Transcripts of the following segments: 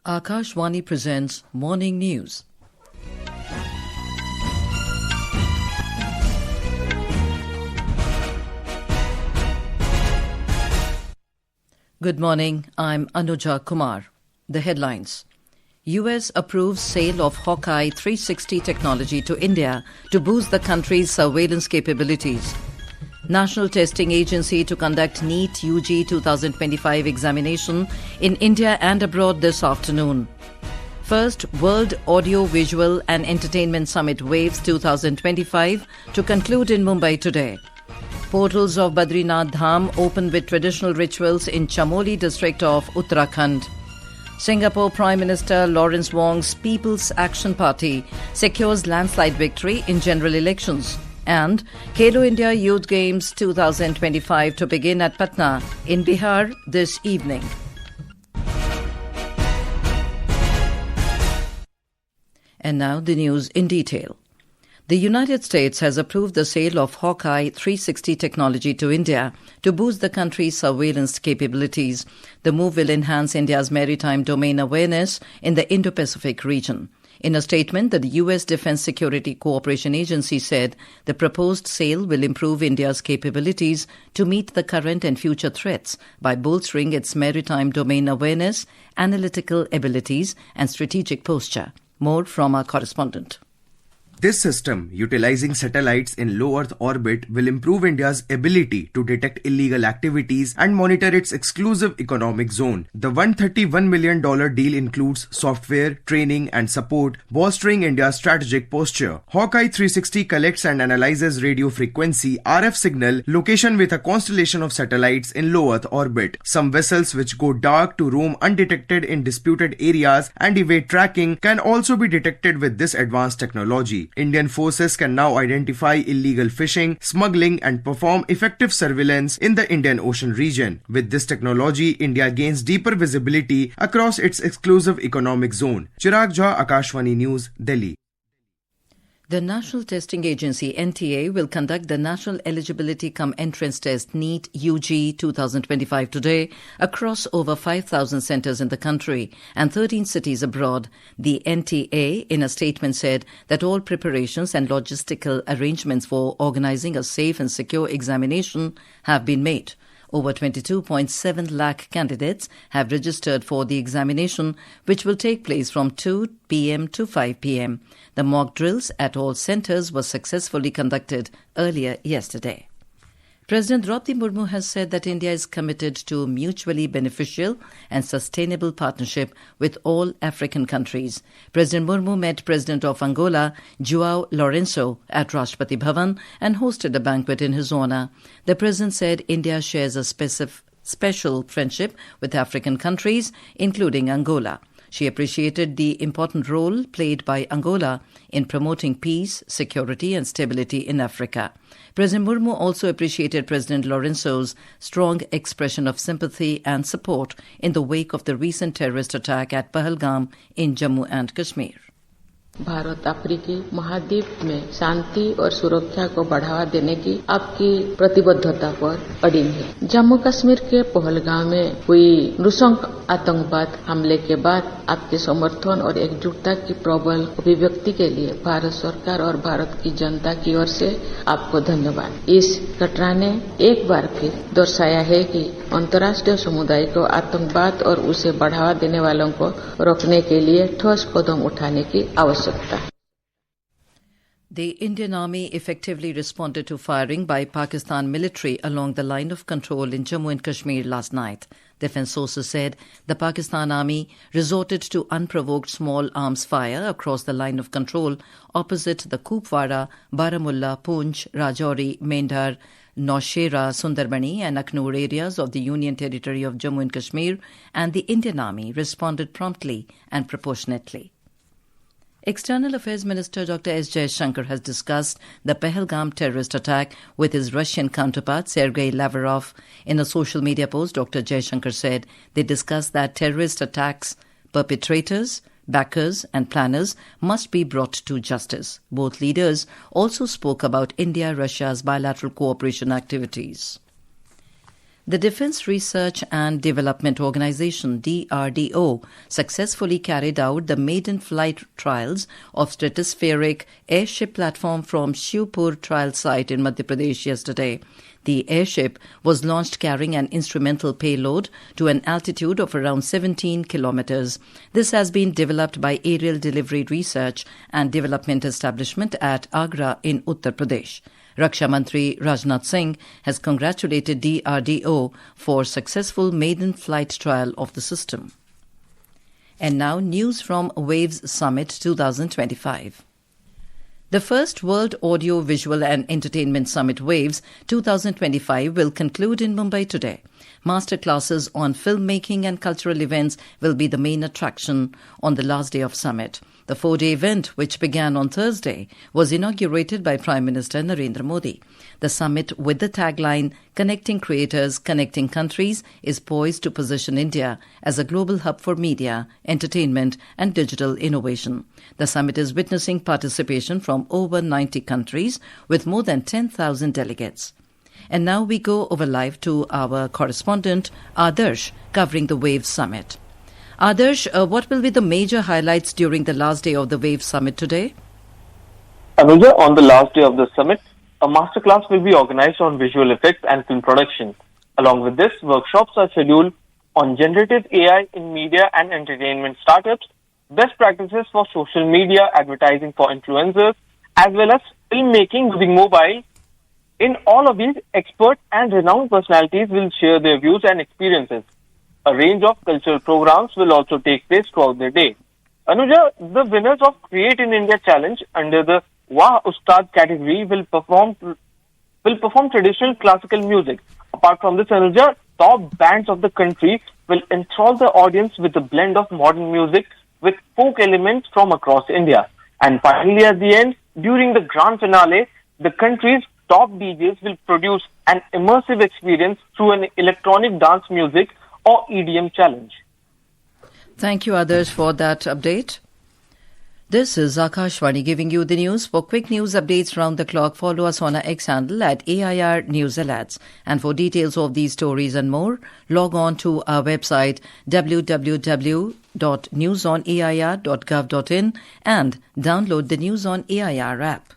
Akashwani presents Morning News. Good morning, I'm Anuja Kumar. The headlines. US approves sale of HawkEye 360 technology to India to boost the country's surveillance capabilities. National Testing Agency to conduct NEET UG 2025 examination in India and abroad this afternoon. First World Audio Visual and Entertainment Summit Waves 2025 to conclude in Mumbai today. Portals of Badrinath Dham open with traditional rituals in Chamoli district of Uttarakhand. Singapore Prime Minister Lawrence Wong's People's Action Party secures landslide victory in general elections. And Khelo India Youth Games 2025 to begin at Patna in Bihar this evening. And now the news in detail. The United States has approved the sale of HawkEye 360 technology to India to boost the country's surveillance capabilities. The move will enhance India's maritime domain awareness in the Indo-Pacific region. In a statement, the U.S. Defense Security Cooperation Agency said the proposed sale will improve India's capabilities to meet the current and future threats by bolstering its maritime domain awareness, analytical abilities and strategic posture. More from our correspondent. This system, utilizing satellites in low Earth orbit, will improve India's ability to detect illegal activities and monitor its exclusive economic zone. The $131 million deal includes software, training and support, bolstering India's strategic posture. HawkEye 360 collects and analyzes radio frequency RF signal location with a constellation of satellites in low Earth orbit. Some vessels which go dark to roam undetected in disputed areas and evade tracking can also be detected with this advanced technology. Indian forces can now identify illegal fishing, smuggling and perform effective surveillance in the Indian Ocean region. With this technology, India gains deeper visibility across its exclusive economic zone. Chirag Jha, Akashwani News, Delhi. The National Testing Agency (NTA) will conduct the National Eligibility cum Entrance Test NEET UG 2025 today across over 5,000 centres in the country and 13 cities abroad. The NTA, in a statement, said that all preparations and logistical arrangements for organising a safe and secure examination have been made. Over 22.7 lakh candidates have registered for the examination, which will take place from 2 p.m. to 5 p.m. The mock drills at all centres were successfully conducted earlier yesterday. President Draupadi Murmu has said that India is committed to mutually beneficial and sustainable partnership with all African countries. President Murmu met President of Angola, João Lourenço, at Rashtrapati Bhavan and hosted a banquet in his honour. The President said India shares a special friendship with African countries, including Angola. She appreciated the important role played by Angola in promoting peace, security and stability in Africa. President Murmu also appreciated President Lourenço's strong expression of sympathy and support in the wake of the recent terrorist attack at Pahalgam in Jammu and Kashmir. Bharat अफ्रीकी महाद्वीप में शांति और सुरक्षा को बढ़ावा देने की आपकी प्रतिबद्धता पर अडिग है। जम्मू कश्मीर के पहलगाम में हुई नृशंस आतंकवाद हमले के बाद आपके समर्थन और एकजुटता की प्रबल अभिव्यक्ति के लिए भारत सरकार और भारत की जनता की ओर से आपको धन्यवाद। इस घटना ने एक बार फिर दर्शाया है कि अंतर्राष्ट्रीय समुदाय को आतंकवाद और उसे बढ़ावा देने वालों को रोकने के लिए ठोस कदम उठाने की आवश्यकता है। The Indian Army effectively responded to firing by Pakistan military along the line of control in Jammu and Kashmir last night. Defence sources said the Pakistan Army resorted to unprovoked small arms fire across the line of control opposite the Kupwara, Baramulla, Poonch, Rajouri, Mendhar, Naushera, Sundarbani and Aknoor areas of the Union Territory of Jammu and Kashmir, and the Indian Army responded promptly and proportionately. External Affairs Minister Dr. S. Jaishankar has discussed the Pahalgam terrorist attack with his Russian counterpart Sergei Lavrov. In a social media post, Dr. Jaishankar said they discussed that terrorist attacks perpetrators, backers and planners must be brought to justice. Both leaders also spoke about India-Russia's bilateral cooperation activities. The Defence Research and Development Organization, DRDO, successfully carried out the maiden flight trials of stratospheric Airship platform from Shivpur trial site in Madhya Pradesh yesterday. The Airship was launched carrying an instrumental payload to an altitude of around 17 kilometers. This has been developed by Aerial Delivery Research and Development Establishment at Agra in Uttar Pradesh. Raksha Mantri Rajnath Singh has congratulated DRDO for successful maiden flight trial of the system. And now news from Waves Summit 2025. The first World Audio, Visual and Entertainment Summit Waves 2025 will conclude in Mumbai today. Masterclasses on filmmaking and cultural events will be the main attraction on the last day of summit. The 4-day event, which began on Thursday, was inaugurated by Prime Minister Narendra Modi. The summit, with the tagline "Connecting Creators, Connecting Countries," is poised to position India as a global hub for media, entertainment and digital innovation. The summit is witnessing participation from over 90 countries with more than 10,000 delegates. And now we go over live to our correspondent, Adarsh, covering the WAVE Summit. Adarsh, what will be the major highlights during the last day of the WAVE Summit today? Anuja, on the last day of the summit, a masterclass will be organized on visual effects and film production. Along with this, workshops are scheduled on generative AI in media and entertainment startups, best practices for social media advertising for influencers, as well as filmmaking using mobile. In all of these, expert and renowned personalities will share their views and experiences. A range of cultural programs will also take place throughout the day. Anuja, the winners of Create in India Challenge under the Wah Ustad category will perform traditional classical music. Apart from this, Anuja, top bands of the country will enthrall the audience with a blend of modern music with folk elements from across India. And finally, at the end, during the grand finale, the country's top DJs will produce an immersive experience through an electronic dance music or EDM challenge. Thank you, Adarsh, for that update. This is Akashwani giving you the news. For quick news updates round the clock, follow us on our X handle at AIR News Alerts. And for details of these stories and more, log on to our website www.newsonair.gov.in and download the News on AIR app.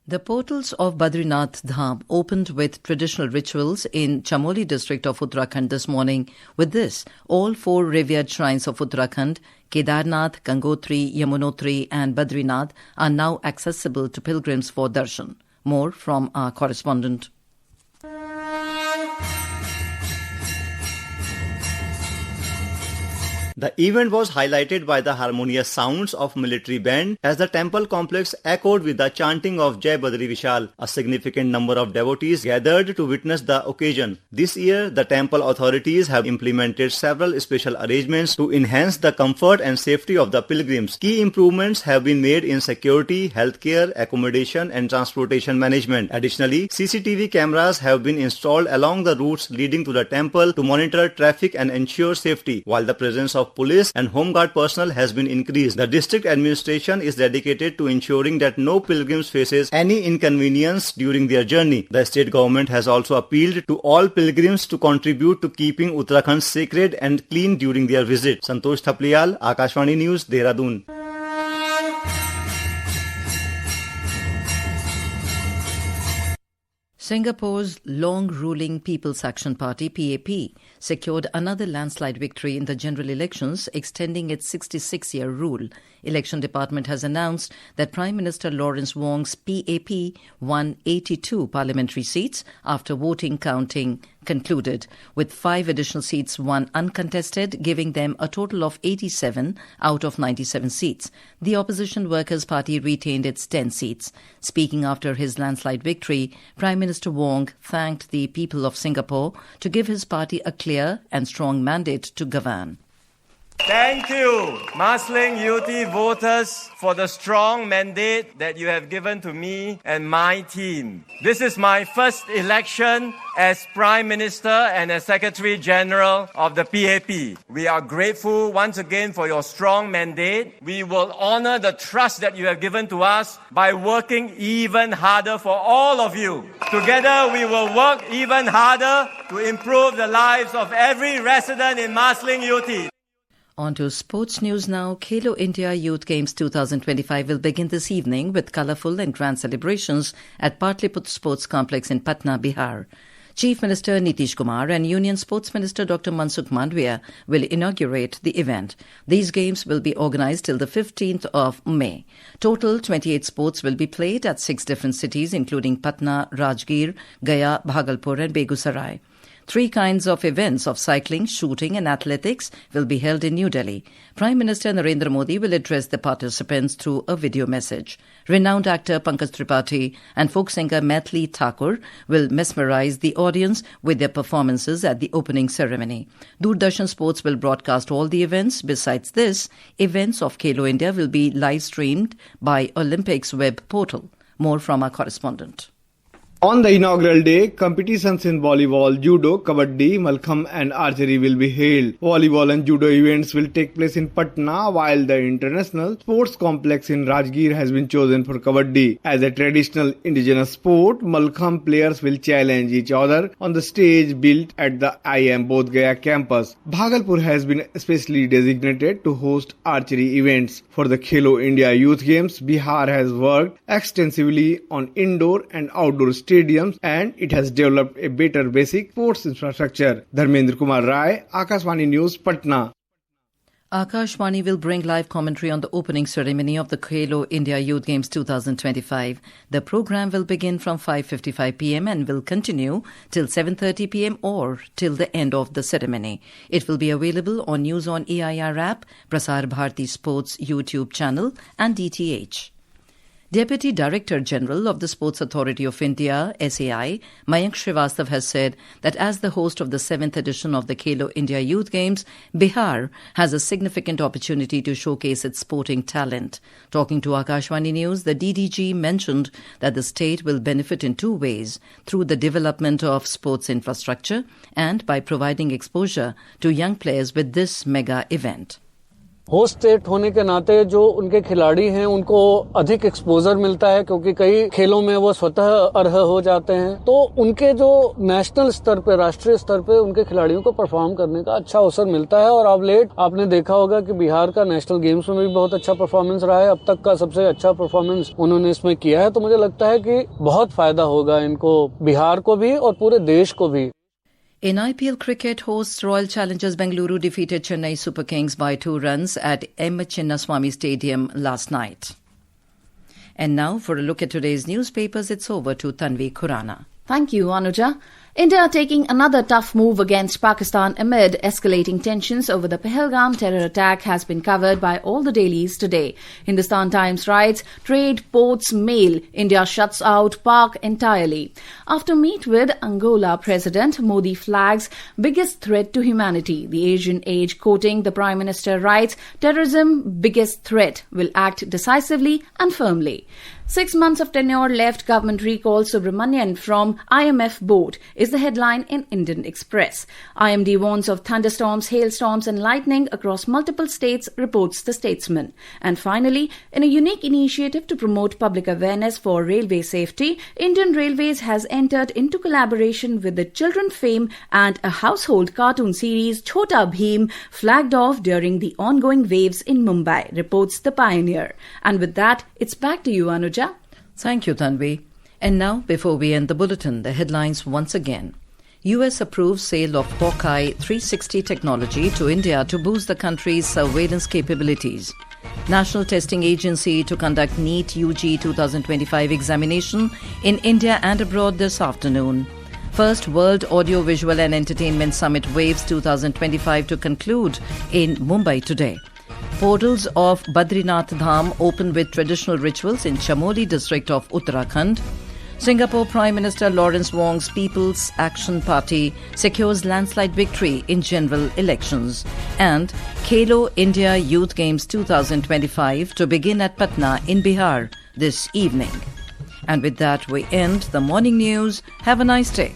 The portals of Badrinath Dham opened with traditional rituals in Chamoli district of Uttarakhand this morning. With this, all 4 revered shrines of Uttarakhand, Kedarnath, Gangotri, Yamunotri and Badrinath, are now accessible to pilgrims for darshan. More from our correspondent. The event was highlighted by the harmonious sounds of military band as the temple complex echoed with the chanting of Jai Badri Vishal. A significant number of devotees gathered to witness the occasion. This year, the temple authorities have implemented several special arrangements to enhance the comfort and safety of the pilgrims. Key improvements have been made in security, healthcare, accommodation and transportation management. Additionally, CCTV cameras have been installed along the routes leading to the temple to monitor traffic and ensure safety, while the presence of police and home guard personnel has been increased. The district administration is dedicated to ensuring that no pilgrims faces any inconvenience during their journey. The state government has also appealed to all pilgrims to contribute to keeping Uttarakhand sacred and clean during their visit. Santosh Thapliyal, Akashwani News, Dehradun. Singapore's long-ruling People's Action Party, PAP, secured another landslide victory in the general elections, extending its 66-year rule. Election Department has announced that Prime Minister Lawrence Wong's PAP won 82 parliamentary seats after voting counting concluded, with 5 additional seats won uncontested, giving them a total of 87 out of 97 seats. The Opposition Workers' Party retained its 10 seats. Speaking after his landslide victory, Prime Minister Wong thanked the people of Singapore to give his party a clear and strong mandate to govern. Thank you, Marsiling UT voters, for the strong mandate that you have given to me and my team. This is my first election as Prime Minister and as Secretary General of the PAP. We are grateful once again for your strong mandate. We will honor the trust that you have given to us by working even harder for all of you. Together, we will work even harder to improve the lives of every resident in Marsiling UT. On to sports news now. Khelo India Youth Games 2025 will begin this evening with colourful and grand celebrations at Patliputra Sports Complex in Patna, Bihar. Chief Minister Nitish Kumar and Union Sports Minister Dr. Mansukh Mandviya will inaugurate the event. These games will be organised till the 15th of May. Total 28 sports will be played at 6 different cities including Patna, Rajgir, Gaya, Bhagalpur and Begusarai. 3 kinds of events of cycling, shooting and athletics will be held in New Delhi. Prime Minister Narendra Modi will address the participants through a video message. Renowned actor Pankaj Tripathi and folk singer Maithili Thakur will mesmerize the audience with their performances at the opening ceremony. Doordarshan Sports will broadcast all the events. Besides this, events of Khelo India will be live streamed by Olympics web portal. More from our correspondent. On the inaugural day, competitions in volleyball, judo, kabaddi, malkham and archery will be held. Volleyball and judo events will take place in Patna, while the International Sports Complex in Rajgir has been chosen for kabaddi. As a traditional indigenous sport, malkham players will challenge each other on the stage built at the IIM Bodh Gaya campus. Bhagalpur has been specially designated to host archery events. For the Khelo India Youth Games, Bihar has worked extensively on indoor and outdoor stadiums and it has developed a better basic sports infrastructure. Dharmendra Kumar Rai, Akashwani News, Patna. Akashwani will bring live commentary on the opening ceremony of the Khelo India Youth Games 2025. The program will begin from 5:55 p.m. and will continue till 7:30 p.m. or till the end of the ceremony. It will be available on News on AIR app, Prasar Bharati Sports YouTube channel and DTH. Deputy Director General of the Sports Authority of India, SAI, Mayank Srivastav has said that as the host of the 7th edition of the Khelo India Youth Games, Bihar has a significant opportunity to showcase its sporting talent. Talking to Akashwani News, the DDG mentioned that the state will benefit in 2 ways, through the development of sports infrastructure and by providing exposure to young players with this mega event. Host state होने के नाते जो उनके खिलाड़ी हैं उनको अधिक exposure मिलता है क्योंकि कई खेलों में वो स्वतः अर्ह हो जाते हैं, तो उनके जो नेशनल स्तर पे, राष्ट्रीय स्तर पे उनके खिलाड़ियों को परफॉर्म करने का अच्छा अवसर मिलता है। और अब लेट आपने देखा होगा कि बिहार का नेशनल गेम्स में भी बहुत अच्छा परफॉर्मेंस रहा है, अब तक का सबसे अच्छा परफॉर्मेंस उन्होंने इसमें किया है। तो मुझे लगता है कि बहुत फायदा होगा इनको, बिहार को भी और पूरे देश को भी। In IPL cricket, hosts Royal Challengers Bengaluru defeated Chennai Super Kings by 2 runs at M. Chinnaswamy Stadium last night. And now, for a look at today's newspapers, it's over to Tanvi Khurana. Thank you, Anuja. India taking another tough move against Pakistan amid escalating tensions over the Pahalgam terror attack has been covered by all the dailies today. Hindustan Times writes, trade, ports, mail, India shuts out Pak entirely. After meet with Angola President, Modi flags biggest threat to humanity. The Asian Age quoting the Prime Minister writes, terrorism biggest threat, will act decisively and firmly. 6 months of tenure left, government recalls Subramanian from IMF board is the headline in Indian Express. IMD warns of thunderstorms, hailstorms and lightning across multiple states, reports the Statesman. And finally, in a unique initiative to promote public awareness for railway safety, Indian Railways has entered into collaboration with the children fame and a household cartoon series Chhota Bheem, flagged off during the ongoing waves in Mumbai, reports the Pioneer. And with that, it's back to you, Anuja. Thank you, Tanvi. And now, before we end the bulletin, the headlines once again. US approves sale of HawkEye 360 technology to India to boost the country's surveillance capabilities. National Testing Agency to conduct NEET UG 2025 examination in India and abroad this afternoon. First World Audio Visual and Entertainment Summit Waves 2025 to conclude in Mumbai today. Portals of Badrinath Dham open with traditional rituals in Chamoli district of Uttarakhand. Singapore Prime Minister Lawrence Wong's People's Action Party secures landslide victory in general elections. And Khelo India Youth Games 2025 to begin at Patna in Bihar this evening. And with that, we end the morning news. Have a nice day.